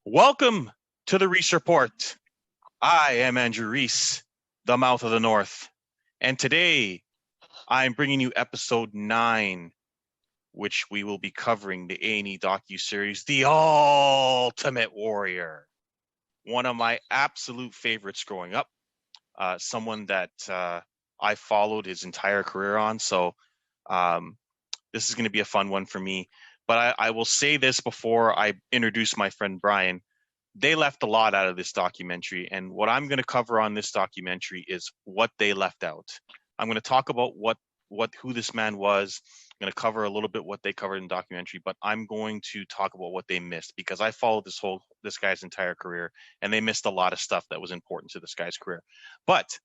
Welcome to the Reece Report. I am Andrew Reece, the Mouth of the North, and today I'm bringing you episode 9, which we will be covering the A&E docuseries, The Ultimate Warrior. One of my absolute favorites growing up, someone that I followed his entire career on, so this is going to be a fun one for me. But I will say this before I introduce my friend Brian. They left a lot out of this documentary, and what I'm going to cover on this documentary is what they left out. I'm going to talk about who this man was. I'm going to cover a little bit what they covered in the documentary, but I'm going to talk about what they missed because I followed this guy's entire career, and they missed a lot of stuff that was important to this guy's career. But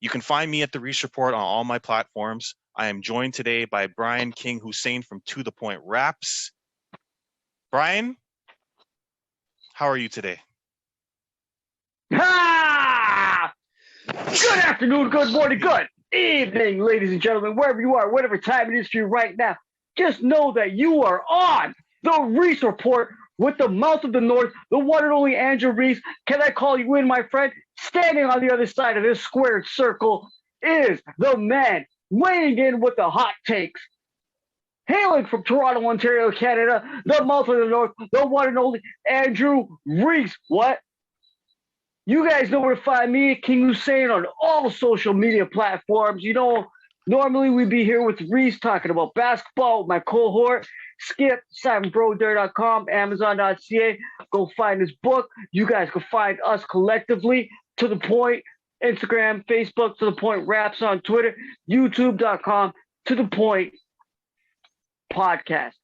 you can find me at the Reece Report on all my platforms. I am joined today by Brian King Hussein from To The Point Raps. Brian, how are you today? Ha! Good afternoon, good morning, good evening, ladies and gentlemen, wherever you are, whatever time it is for you right now. Just know that you are on the Reece Report with the Mouth of the North, the one and only Andrew Reece. Can I call you in, my friend? Standing on the other side of this squared circle is the man weighing in with the hot takes. Hailing from Toronto, Ontario, Canada, the Mouth of the North, the one and only Andrew Reece. What? You guys know where to find me, King Hussein, on all social media platforms. You know, normally we'd be here with Reece talking about basketball with my cohort, Skip, SimonBroder.com, Amazon.ca. Go find his book. You guys can find us collectively, To The Point, Instagram, Facebook, To The Point Raps on Twitter, YouTube.com, To The Point Podcast.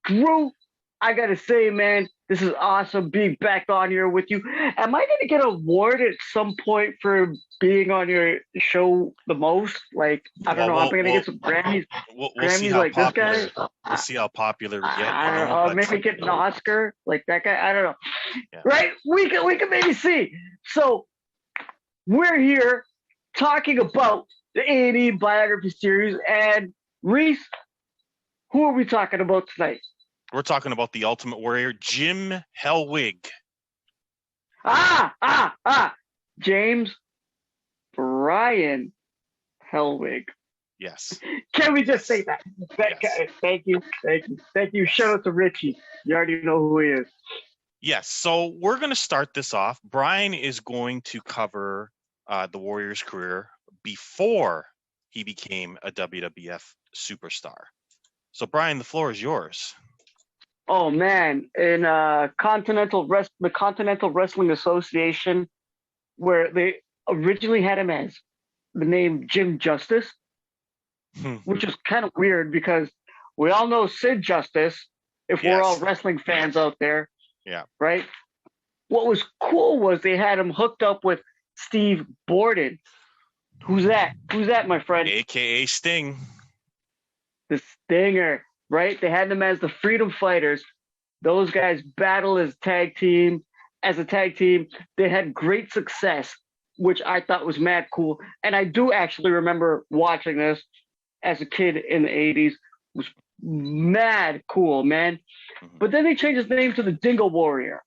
Drew, I gotta say, man, this is awesome being back on here with you. Am I gonna get an award at some point for being on your show the most? Like, I don't know. I'm gonna get some Grammys. We'll Grammys see how like popular, this guy. We'll see how popular we get. I don't know. Maybe get an Oscar like that guy. I don't know. Yeah. Right? We can maybe see. So we're here talking about the A&E biography series, and Reece, who are we talking about tonight? We're talking about the Ultimate Warrior, Jim Hellwig. James Brian Hellwig. Yes. Can we just say that? Yes. Guy. Thank you. Shout out to Richie. You already know who he is. Yes. So we're going to start this off. Brian is going to cover the Warrior's career before he became a WWF superstar. So Brian, the floor is yours. Oh man, in the Continental Wrestling Association, where they originally had him as the name Jim Justice, which is kind of weird because we all know Sid Justice, if we're all wrestling fans out there. Yeah. Right? What was cool was they had him hooked up with Steve Borden. Who's that? Who's that, my friend? AKA Sting. The Stinger, right? They had them as the Freedom Fighters. Those guys battle as a tag team. They had great success, which I thought was mad cool. And I do actually remember watching this as a kid in the 80s. It was mad cool, man. Mm-hmm. But then they changed his name to the Dingo Warrior,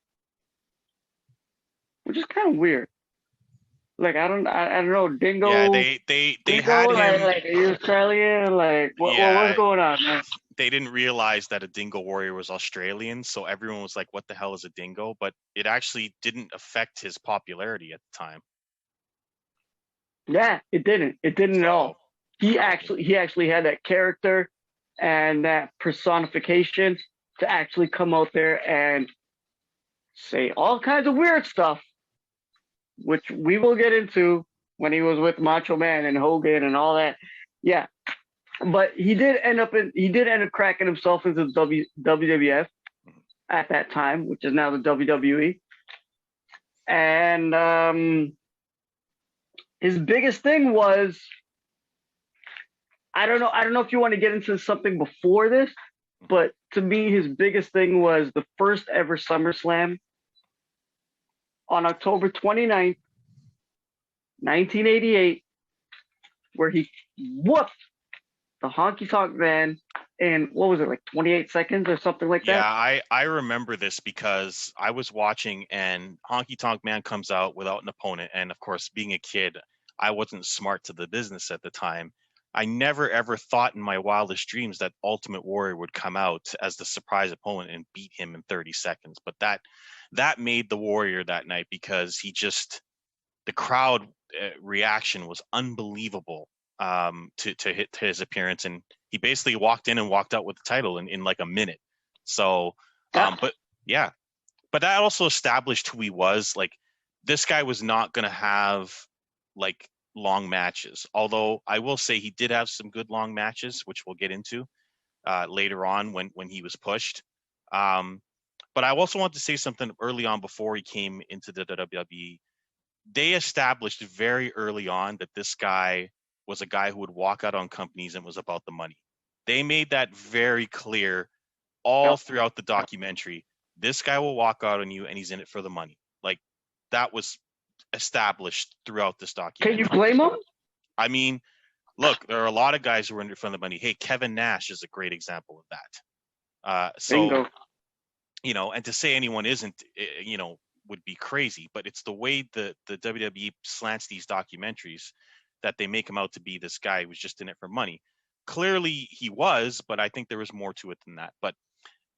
which is kind of weird. Like, I don't know, Dingo. Yeah, they Dingo, had him. like, are you Australian? Like, what's going on, man? They didn't realize that a Dingo Warrior was Australian, so everyone was like, what the hell is a dingo? But it actually didn't affect his popularity at the time. Yeah, it didn't. It didn't at all. He actually had that character and that personification to actually come out there and say all kinds of weird stuff, which we will get into when he was with Macho Man and Hogan and all that. Yeah. But he did end up cracking himself into the WWF at that time, which is now the WWE. And his biggest thing was, I don't know if you want to get into something before this, but to me, his biggest thing was the first ever SummerSlam on October 29th, 1988, where he whooped the Honky Tonk Man in, what was it, like 28 seconds or something like Yeah, that? I remember this because I was watching and Honky Tonk Man comes out without an opponent. And of course, being a kid, I wasn't smart to the business at the time. I never ever thought in my wildest dreams that Ultimate Warrior would come out as the surprise opponent and beat him in 30 seconds. But that made the Warrior that night because the crowd reaction was unbelievable to his appearance, and he basically walked in and walked out with the title in like a minute. So, Yeah. but yeah, but that also established who he was. Like this guy was not going to have like long matches. Although I will say he did have some good long matches, which we'll get into later on when he was pushed. Um, but I also want to say something early on before he came into the WWE. They established very early on that this guy was a guy who would walk out on companies and was about the money. They made that very clear all Yep. throughout the documentary. This guy will walk out on you and he's in it for the money. Like that was established throughout this Can you documentary. blame him? I mean, look, there are a lot of guys who are in it for the money. Hey, Kevin Nash is a great example of that. Bingo. And to say anyone isn't, would be crazy. But it's the way the WWE slants these documentaries that they make him out to be this guy who was just in it for money. Clearly he was, but I think there was more to it than that. But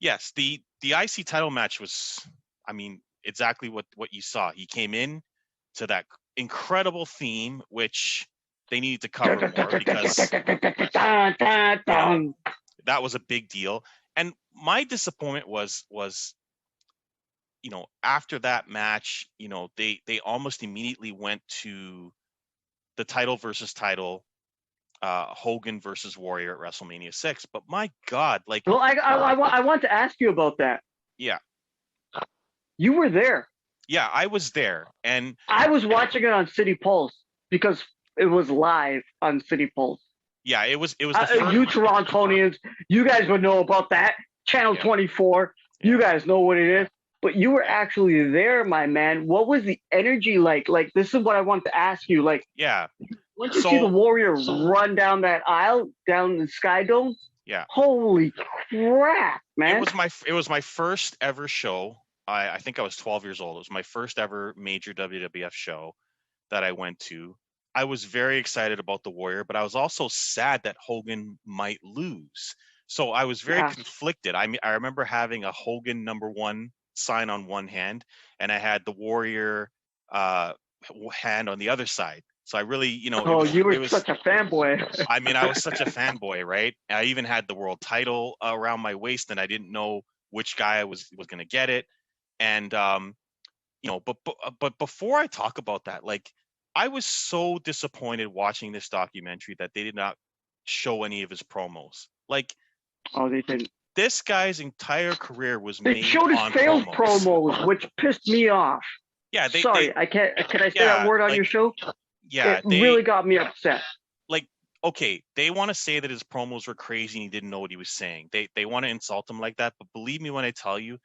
yes, the IC title match was, I mean, exactly what you saw. He came in to that incredible theme, which they needed to cover more because that was a big deal. And my disappointment was after that match, they almost immediately went to the title versus title, Hogan versus Warrior at WrestleMania 6. But my God, like, Well, I want to ask you about that. yeah, You were there. yeah, I was there, and I was watching it on City Pulse because it was live on City Pulse. yeah, it was the first. You Torontonians, you guys would know about that. Channel 24, you guys know what it is. But you were actually there, my man. What was the energy like? Like, this is what I want to ask you. Like, Yeah, once you see the Warrior run down that aisle, down the Sky Dome, yeah, holy crap, man! it was my first ever show. I think I was 12 years old. It was my first ever major WWF show that I went to. I was very excited about the Warrior, but I was also sad that Hogan might lose. So I was very conflicted. I mean, I remember having a Hogan #1 sign on one hand, and I had the Warrior hand on the other side. So I really, you were such a fanboy. I mean, I was such a fanboy, right? I even had the world title around my waist, and I didn't know which guy was going to get it. And but before I talk about that, like, I was so disappointed watching this documentary that they did not show any of his promos. Like, oh, they didn't. This guy's entire career was they made showed his on failed promos, which pissed me off. Yeah, sorry, I can't. Can I say that word on your show? Yeah, it really got me upset. Like, okay, they want to say that his promos were crazy and he didn't know what he was saying. They want to insult him like that, but believe me when I tell you,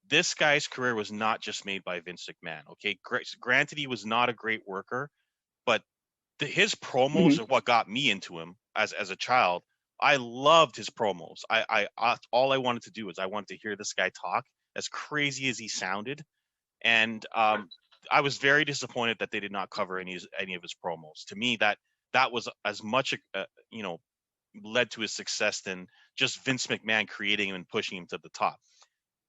this guy's career was not just made by Vince McMahon. Okay, granted, he was not a great worker, but his promos are what got me into him as a child. I loved his promos. I all I wanted to do was I wanted to hear this guy talk, as crazy as he sounded, and I was very disappointed that they did not cover any of his promos. To me, that was as much led to his success than just Vince McMahon creating him and pushing him to the top.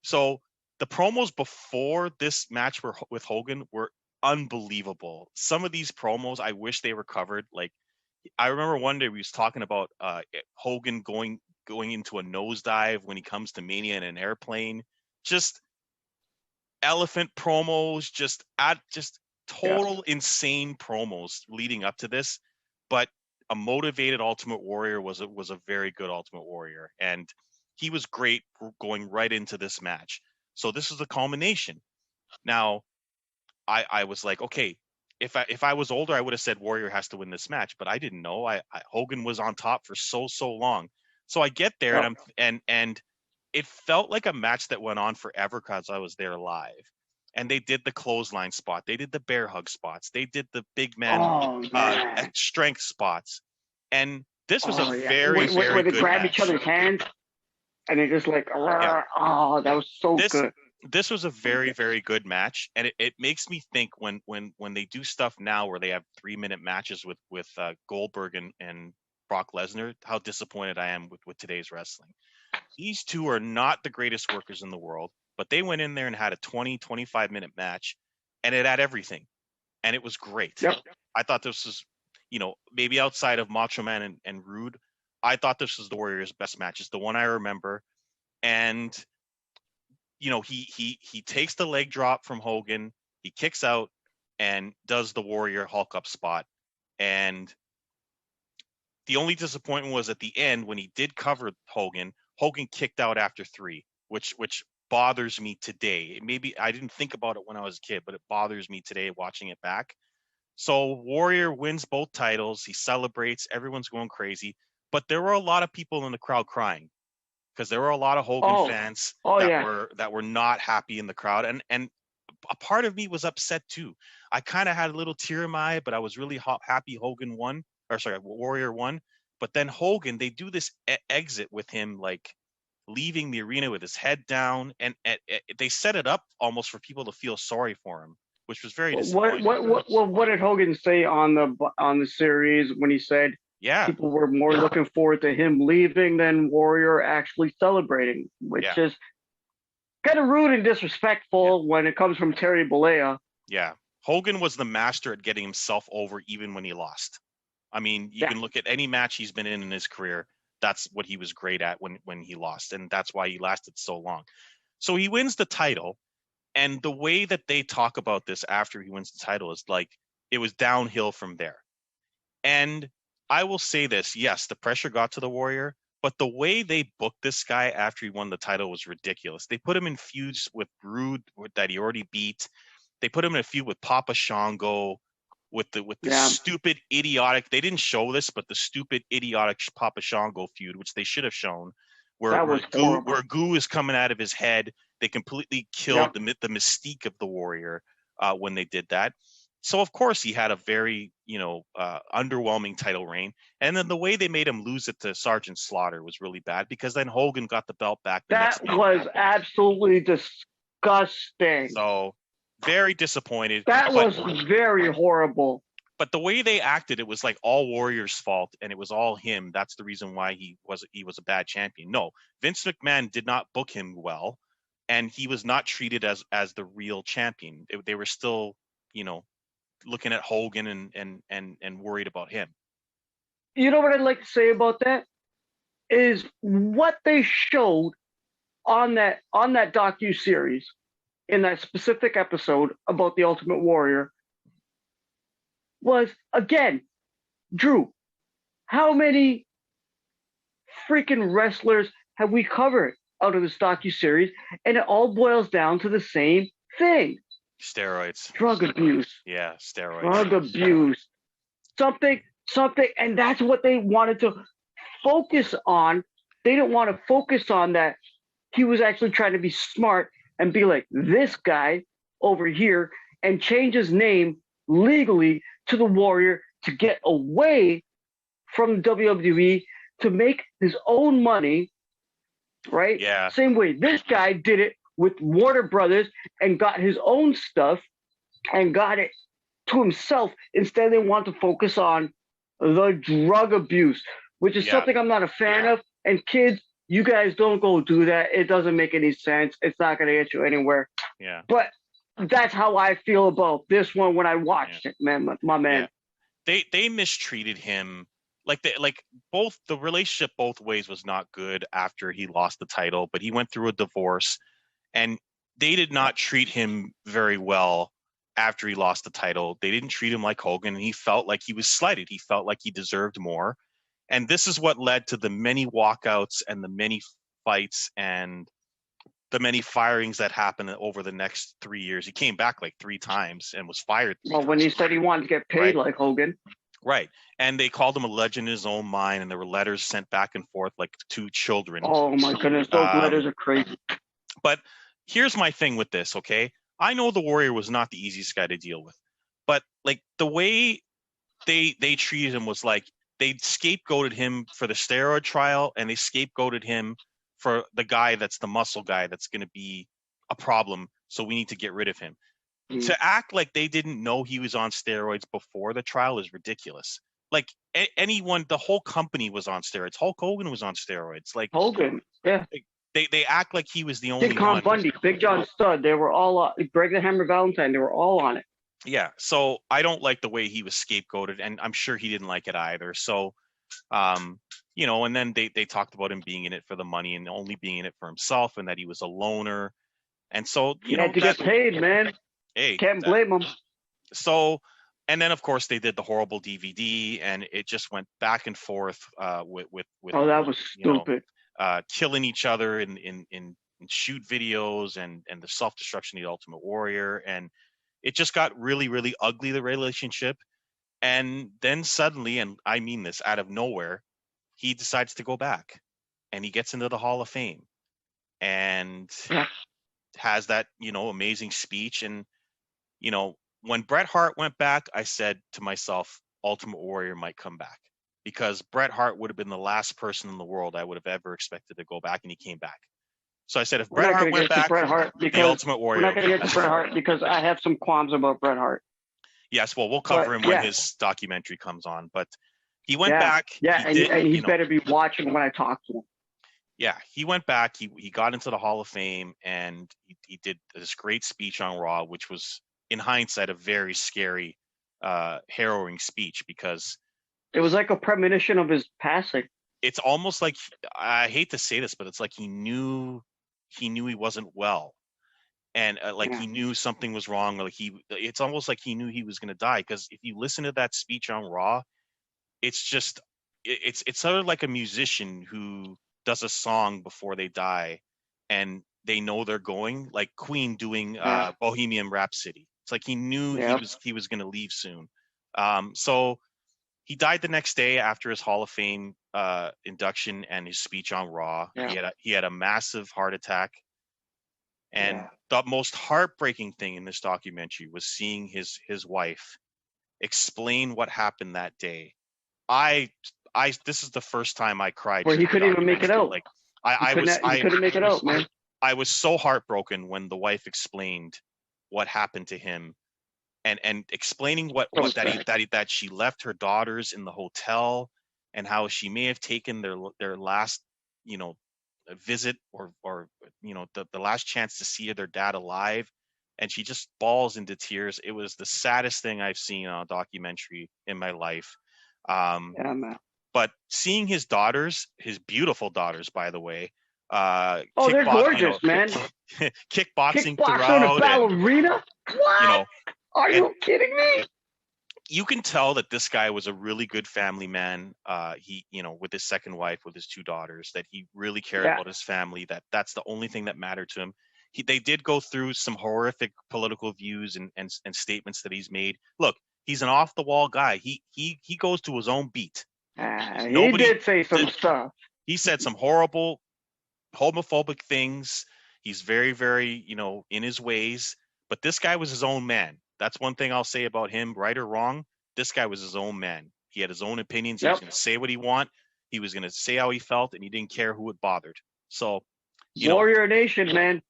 So the promos before this match with Hogan were unbelievable. Some of these promos, I wish they were covered. Like, I remember one day we was talking about Hogan going into a nosedive when he comes to Mania in an airplane. Just elephant promos, just total insane promos leading up to this. But a motivated Ultimate Warrior was a very good Ultimate Warrior, and he was great going right into this match. So this is the culmination. Now, I was like, okay, if I was older, I would have said Warrior has to win this match, but I didn't know. Hogan was on top for so long. So I get there and it felt like a match that went on forever because I was there live. And they did the clothesline spot, they did the bear hug spots, they did the big man strength spots, and This was a yeah. very, very where they good grab match. each other's hands and they just like, Yeah. oh, that was so This good. this was a very, very good match, and it makes me think when they do stuff now where they have 3-minute matches with Goldberg and Brock Lesnar, how disappointed I am with today's wrestling. These two are not the greatest workers in the world, but they went in there and had a 25-minute match, and it had everything, and it was great. Yep. I thought this was, maybe outside of Macho Man and Rude, I thought this was the Warriors' best match. It's the one I remember, and he takes the leg drop from Hogan, he kicks out and does the Warrior Hulk up spot, and the only disappointment was at the end when he did cover Hogan kicked out after 3, which bothers me today. Maybe I didn't think about it when I was a kid, but it bothers me today watching it back. So Warrior wins both titles. He celebrates. Everyone's going crazy. But there were a lot of people in the crowd crying because there were a lot of Hogan fans that were not happy in the crowd. And a part of me was upset too. I kind of had a little tear in my eye, but I was really happy Warrior won. But then Hogan, they do this exit with him, like leaving the arena with his head down, and they set it up almost for people to feel sorry for him, which was very disappointing. What did Hogan say on the series when he said people were more looking forward to him leaving than Warrior actually celebrating, which is kind of rude and disrespectful when it comes from Terry Bollea. Yeah, Hogan was the master at getting himself over even when he lost. I mean, you can look at any match he's been in his career. That's what he was great at when he lost, and that's why he lasted so long. So he wins the title, and the way that they talk about this after he wins the title is like it was downhill from there. And I will say this, yes, the pressure got to the Warrior, but the way they booked this guy after he won the title was ridiculous. They put him in feuds with Rude that he already beat. They put him in a feud with Papa Shango, with the stupid, idiotic. They didn't show this, but the stupid, idiotic Papa Shango feud, which they should have shown, where goo is coming out of his head. They completely killed the mystique of the Warrior when they did that. So of course he had a very underwhelming title reign, and then the way they made him lose it to Sergeant Slaughter was really bad because then Hogan got the belt back. That was absolutely disgusting. So very disappointed. That was very horrible. But the way they acted, it was like all Warrior's fault, and it was all him. That's the reason why he was a bad champion. No, Vince McMahon did not book him well, and he was not treated as the real champion. They were still, looking at Hogan and worried about him. You know what I'd like to say about that is what they showed on that docu-series in that specific episode about the Ultimate Warrior was, again, Drew, how many freaking wrestlers have we covered out of this docu-series? And it all boils down to the same thing. Steroids. Drug abuse. Yeah, steroids. Drug abuse. Something, and that's what they wanted to focus on. They didn't want to focus on that he was actually trying to be smart and be like this guy over here and change his name legally to the Warrior to get away from WWE to make his own money, right? Yeah. Same way this guy did it with Warner Brothers and got his own stuff and got it to himself. Instead, they want to focus on the drug abuse, which is something I'm not a fan of. And kids, you guys don't go do that. It doesn't make any sense. It's not going to get you anywhere. Yeah. But that's how I feel about this one when I watched it, man. My man. Yeah. They mistreated him. Like both the relationship both ways was not good after he lost the title, but he went through a divorce, and they did not treat him very well after he lost the title. They didn't treat him like Hogan, and he felt like he was slighted. He felt like he deserved more. And this is what led to the many walkouts and the many fights and the many firings that happened over the next 3 years. He came back like 3 times and was fired. When he said he wanted to get paid like Hogan. Right. And they called him a legend in his own mind, and there were letters sent back and forth like 2 children. Oh my goodness, those letters are crazy. But here's my thing with this, okay? I know the Warrior was not the easiest guy to deal with, but like the way they treated him was like, they scapegoated him for the steroid trial, and they scapegoated him for the guy that's the muscle guy that's going to be a problem. So we need to get rid of him. Mm. To act like they didn't know he was on steroids before the trial is ridiculous. Like anyone, the whole company was on steroids. Hulk Hogan was on steroids. Like Hogan, yeah. They act like he was the only Big Tom one. Bundy, Big John Studd, they were all Greg the Hammer Valentine, they were all on it. Yeah, so I don't like the way he was scapegoated, and I'm sure he didn't like it either. So, and then they talked about him being in it for the money and only being in it for himself, and that he was a loner. And so, He had to get paid, man. Hey, Can't blame him. So, and then of course they did the horrible DVD, and it just went back and forth with. Oh, that was stupid. Killing each other in shoot videos and the self-destruction of the Ultimate Warrior, and it just got really, really ugly, the relationship. And then suddenly, and I mean this, out of nowhere, he decides to go back, and he gets into the Hall of Fame, and has that amazing speech. And when Bret Hart went back, I said to myself, Ultimate Warrior might come back, because Bret Hart would have been the last person in the world I would have ever expected to go back, and he came back. So I said, if Bret Hart went back, the Ultimate Warrior. We're not going to get to Bret Hart because I have some qualms about Bret Hart. Yes, well, we'll cover him when his documentary comes on. But he went back. Yeah, and he better be watching when I talk to him. Yeah, he went back. He got into the Hall of Fame, and he did this great speech on Raw, which was, in hindsight, a very scary, harrowing speech, because it was like a premonition of his passing. It's almost like, I hate to say this, but it's like he knew he wasn't well, and he knew something was wrong. Like it's almost like he knew he was going to die, because if you listen to that speech on Raw, it's just it's sort of like a musician who does a song before they die, and they know they're going, like Queen doing Bohemian Rhapsody. It's like he knew he was going to leave soon. So he died the next day after his Hall of Fame induction and his speech on Raw. Yeah. He had a massive heart attack. And the most heartbreaking thing in this documentary was seeing his wife explain what happened that day. This is the first time I cried. Well, he couldn't even make it out. Like I couldn't make it out, man. I was so heartbroken when the wife explained what happened to him, and explaining that she left her daughters in the hotel, and how she may have taken their last visit, or the last chance to see their dad alive, and she just bawls into tears. It was the saddest thing I've seen on a documentary in my life. Man. But seeing his daughters, his beautiful daughters, by the way, they're gorgeous, man. Kickboxing throughout, a ballerina. What? Are you kidding me? You can tell that this guy was a really good family man. He, with his second wife, with his two daughters, that he really cared about his family. That's the only thing that mattered to him. They did go through some horrific political views and statements that he's made. Look, he's an off the wall guy. He goes to his own beat. He did say some stuff. He said some horrible homophobic things. He's very, very, in his ways. But this guy was his own man. That's one thing I'll say about him, right or wrong. This guy was his own man. He had his own opinions. He was going to say what he wanted. He was going to say how he felt, and he didn't care who it bothered. So, Warrior Nation, man.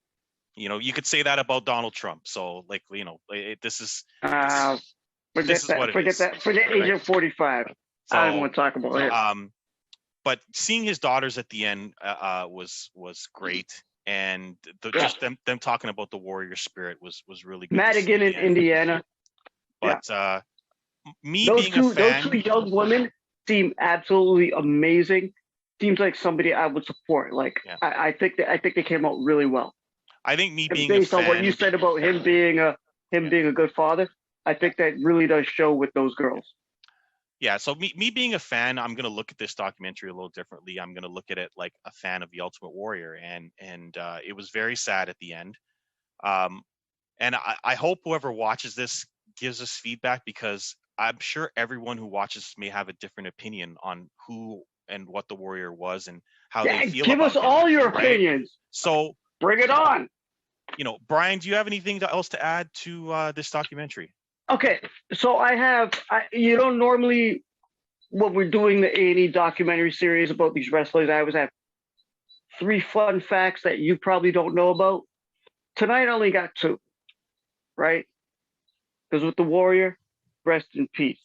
You could say that about Donald Trump. So, this is forget that. Forget Agent 45. So, I don't want to talk about it. But seeing his daughters at the end was great. And just them talking about the warrior spirit was really good. Madigan in Indiana. But those two young women seem absolutely amazing. Seems like somebody I would support. I think they came out really well. I think based on what you said about him being a good father, I think that really does show with those girls. Yeah, so me being a fan, I'm going to look at this documentary a little differently. I'm going to look at it like a fan of the Ultimate Warrior, and it was very sad at the end. And I hope whoever watches this gives us feedback, because I'm sure everyone who watches may have a different opinion on who and what the Warrior was and how they feel. Give us all your opinions. So bring it on. Brian, do you have anything else to add to this documentary? Okay, so you don't normally when we're doing the A&E documentary series about these wrestlers, I always have 3 fun facts that you probably don't know about. Tonight I only got 2, right? Because with the Warrior, rest in peace.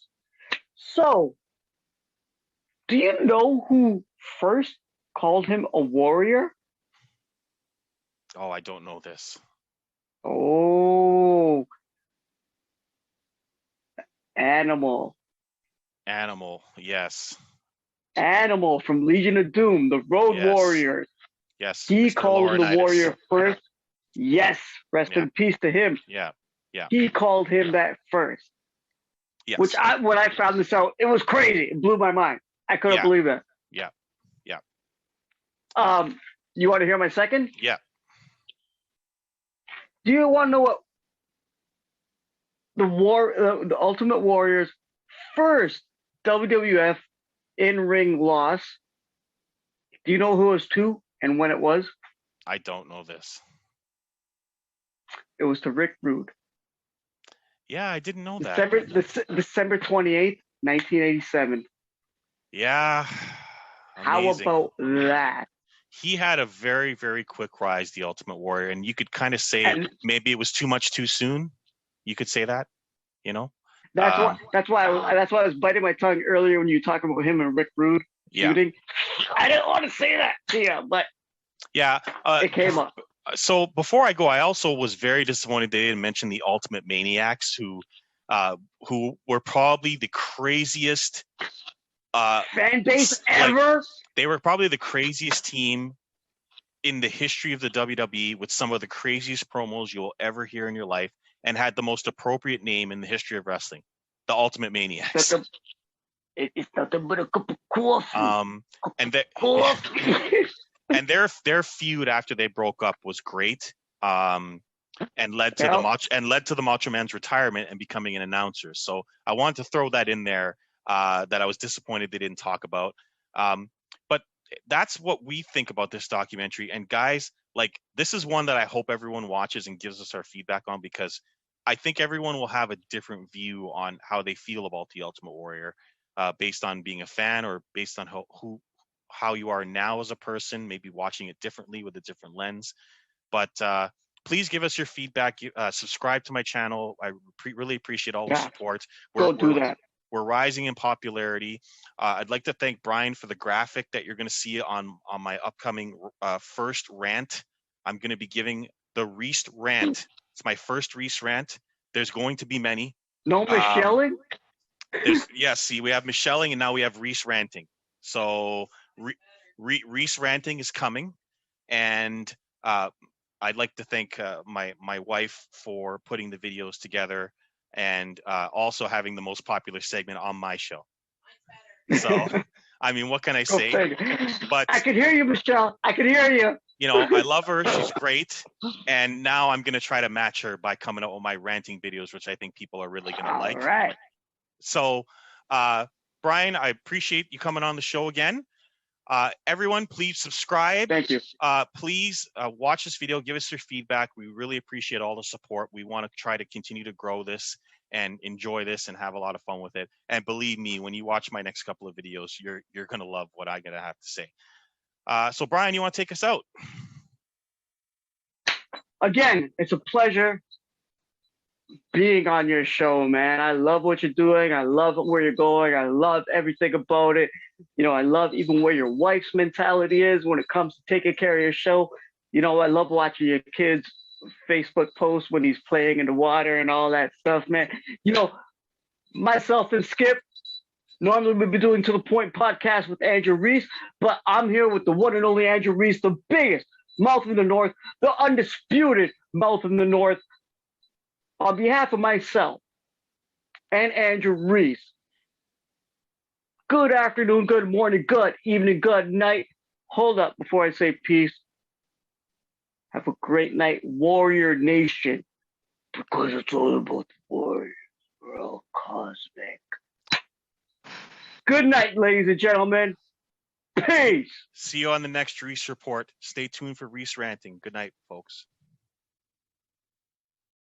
So, do you know who first called him a warrior? Oh, I don't know this. Oh, Animal. Animal, yes. Animal from Legion of Doom, the Road Yes. Warriors. Yes. He Mr. called him the Laurinaitis. Warrior first. Yes, rest Yeah. in peace to him. Yeah. Yeah. He called him that first. Yes. Which when I found this out, it was crazy. It blew my mind. I couldn't Yeah. believe it. Yeah. Yeah. You want to hear my second? Yeah. Do you want to know what the Ultimate Warrior's first WWF in-ring loss? Do you know who it was to and when it was? I don't know this. It was to Rick Rude. Yeah, I didn't know that. December 28th, 1987. Yeah. How Amazing. about that? He had a very, very quick rise, the Ultimate Warrior, and you could kind of say maybe it was too much too soon. You could say that, you know. That's why I was biting my tongue earlier when you were talking about him and Rick Rude shooting. I didn't want to say that to you, but it came up. So before I go, I also was very disappointed they didn't mention the Ultimate Maniacs, who were probably the craziest fan base ever. They were probably the craziest team in the history of the WWE, with some of the craziest promos you'll ever hear in your life, and had the most appropriate name in the history of wrestling, the Ultimate Maniacs. It's nothing but a cup of coffee. And their feud after they broke up was great, and led to the Macho Man's retirement and becoming an announcer. So I wanted to throw that in there, that I was disappointed they didn't talk about. But that's what we think about this documentary. And guys, like, this is one that I hope everyone watches and gives us our feedback on, because I think everyone will have a different view on how they feel about the Ultimate Warrior, based on being a fan, or based on how you are now as a person, maybe watching it differently with a different lens. But please give us your feedback. Subscribe to my channel. I really appreciate all the support. Do that. We're rising in popularity. I'd like to thank Brian for the graphic that you're going to see on my upcoming first rant. I'm going to be giving the Reece rant. It's my first Reece rant. There's going to be many. No Michelling? See, we have Michelling, and now we have Reece ranting. So Reece ranting is coming, and I'd like to thank my wife for putting the videos together, and also having the most popular segment on my show. So, I mean, what can I say? But I can hear you, Michelle. I can hear you. You know, I love her. She's great. And now I'm going to try to match her by coming out with my ranting videos, which I think people are really going to like. All right. So, Brian, I appreciate you coming on the show again. Everyone, please subscribe. Thank you. Please watch this video. Give us your feedback. We really appreciate all the support. We want to try to continue to grow this and enjoy this and have a lot of fun with it. And believe me, when you watch my next couple of videos, you're going to love what I'm going to have to say. So, Brian, you want to take us out? Again, it's a pleasure being on your show, man. I love what you're doing. I love where you're going. I love everything about it. You know, I love even where your wife's mentality is when it comes to taking care of your show. You know, I love watching your kids' Facebook posts when he's playing in the water and all that stuff, man. You know, myself and Skip, normally we'd be doing To The Point podcast with Andrew Reece, but I'm here with the one and only Andrew Reece, the biggest mouth in the North, the undisputed mouth in the North. On behalf of myself and Andrew Reece, good afternoon, good morning, good evening, good night. Hold up before I say peace. Have a great night, Warrior Nation, because it's all about the Warriors. We're all cosmic. Good night, ladies and gentlemen. Peace. See you on the next Reece Report. Stay tuned for Reece ranting. Good night, folks.